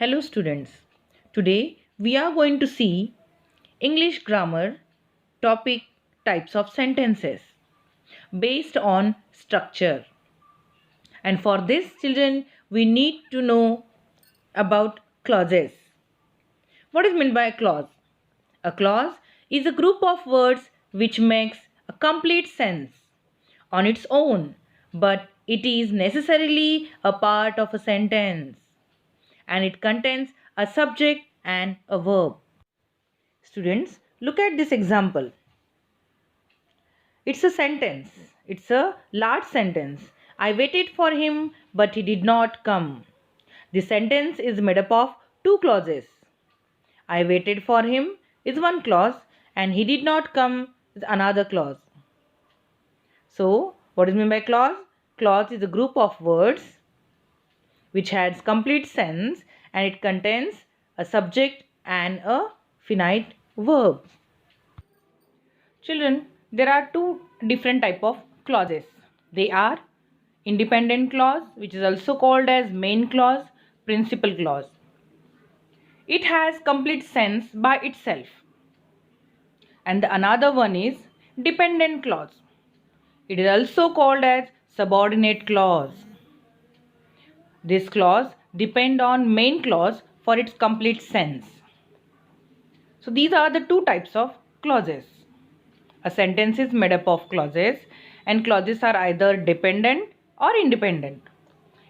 Hello students. Today we are going to see English grammar topic types of sentences based on structure. And for this children we need to know about clauses. What is meant by a clause? A clause is a group of words which makes a complete sense on its own, but it is necessarily a part of a sentence and it contains a subject and a verb. Students, look at this example. It's a sentence. It's a large sentence. I waited for him, but he did not come. The sentence is made up of two clauses. I waited for him is one clause and he did not come is another clause. So, what is meant by clause? Clause is a group of words which has complete sense and it contains a subject and a finite verb. Children, there are two different type of clauses. They are independent clause, which is also called as main clause, principal clause. It has complete sense by itself. And the another one is dependent clause. It is also called as subordinate clause. This clause depend on main clause for its complete sense. So these are the two types of clauses. A sentence is made up of clauses and clauses are either dependent or independent.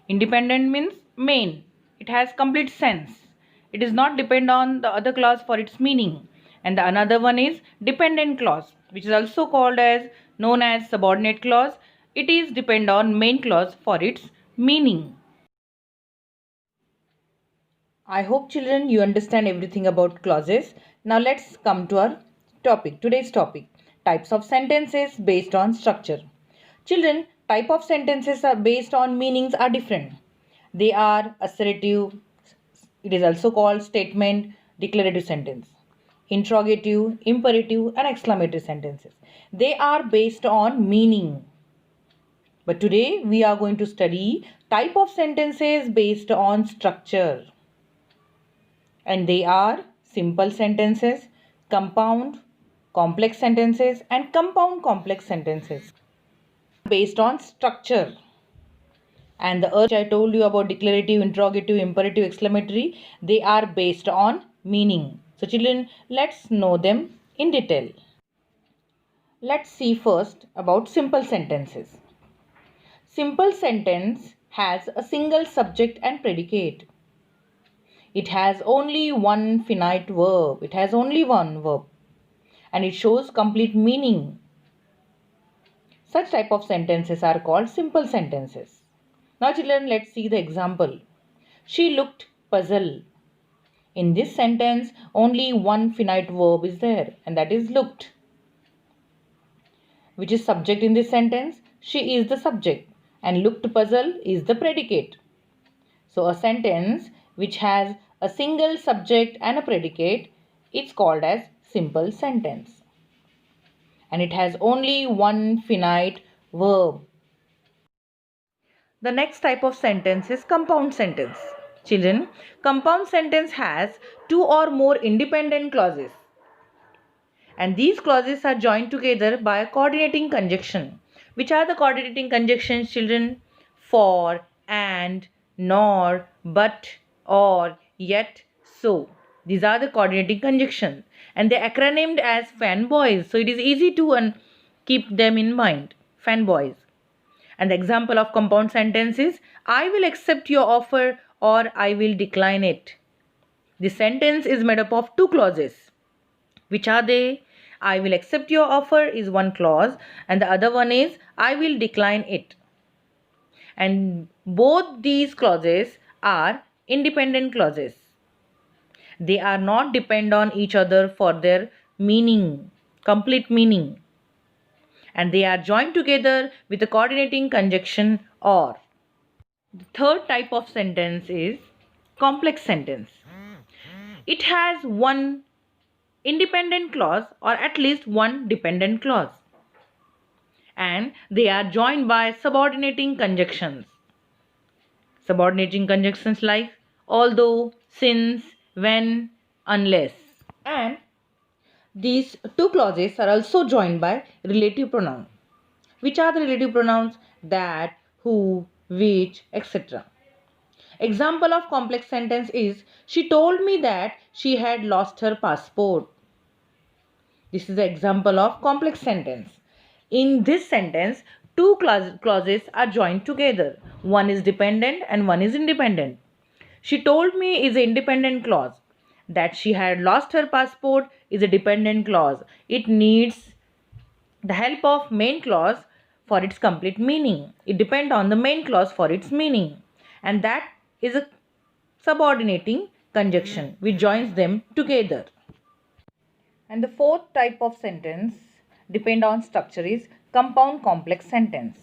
Independent means main. It has complete sense. It does not depend on the other clause for its meaning. And the another one is dependent clause, which is also called as known as subordinate clause. It is depend on main clause for its meaning. I hope children you understand everything about clauses. Now let's come to our topic, today's topic, types of sentences based on structure. Children, type of sentences are based on meanings are different. They are assertive, it is also called statement, declarative sentence, interrogative, imperative and exclamatory sentences. They are based on meaning. But today we are going to study type of sentences based on structure. And they are simple sentences, compound, complex sentences and compound complex sentences based on structure. And the I told you about declarative, interrogative, imperative, exclamatory, they are based on meaning. So children, let's know them in detail. Let's see first about simple sentences. Simple sentence has a single subject and predicate. It has only one finite verb. It has only one verb. And it shows complete meaning. Such type of sentences are called simple sentences. Now children, let's see the example. She looked puzzled. In this sentence, only one finite verb is there and that is looked. Which is subject in this sentence? She is the subject and looked puzzled is the predicate. So a sentence which has a single subject and a predicate, it's called as simple sentence. And it has only one finite verb. The next type of sentence is compound sentence. Children, compound sentence has two or more independent clauses. And these clauses are joined together by a coordinating conjunction. Which are the coordinating conjunctions, children? For, and, nor, but, or, yet, so. These are the coordinating conjunctions. And they are acronymed as fanboys. So it is easy to keep them in mind. Fanboys. And the example of compound sentence is, I will accept your offer or I will decline it. The sentence is made up of two clauses. Which are they? I will accept your offer is one clause and the other one is I will decline it. And both these clauses are independent clauses. They are not depend on each other for their meaning, complete meaning. And they are joined together with a coordinating conjunction or. The third type of sentence is complex sentence. It has one independent clause or at least one dependent clause. And they are joined by subordinating conjunctions. Subordinating conjunctions like although, since, when, unless. And these two clauses are also joined by relative pronoun. Which are the relative pronouns? That, who, which, etc. Example of complex sentence is, she told me that she had lost her passport. This is the example of complex sentence. In this sentence, two clauses are joined together. One is dependent and one is independent. She told me is an independent clause. That she had lost her passport is a dependent clause. It needs the help of main clause for its complete meaning. It depends on the main clause for its meaning. And that is a subordinating conjunction which joins them together. And the fourth type of sentence depend on structure is compound complex sentence.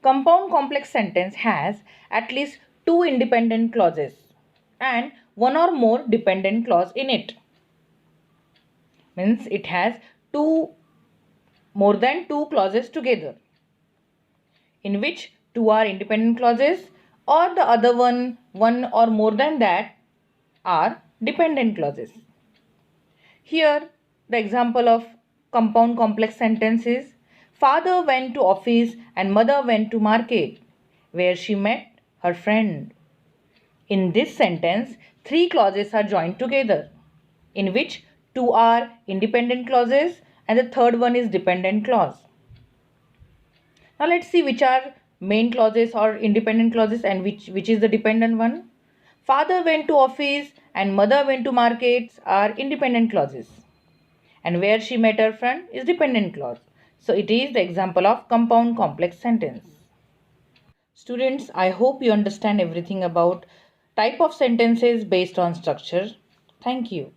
Compound complex sentence has at least two independent clauses and one or more dependent clause in it. Means it has more than two clauses together, in which two are independent clauses or the other one or more than that are dependent clauses. Here the example of compound complex sentence is, father went to office and mother went to market where she met her friend. In this sentence, three clauses are joined together, in which two are independent clauses and the third one is dependent clause. Now let's see which are main clauses or independent clauses and which is the dependent one. Father went to office and mother went to markets are independent clauses. And where she met her friend is dependent clause. So it is the example of compound complex sentence. Students, I hope you understand everything about type of sentences based on structure. Thank you.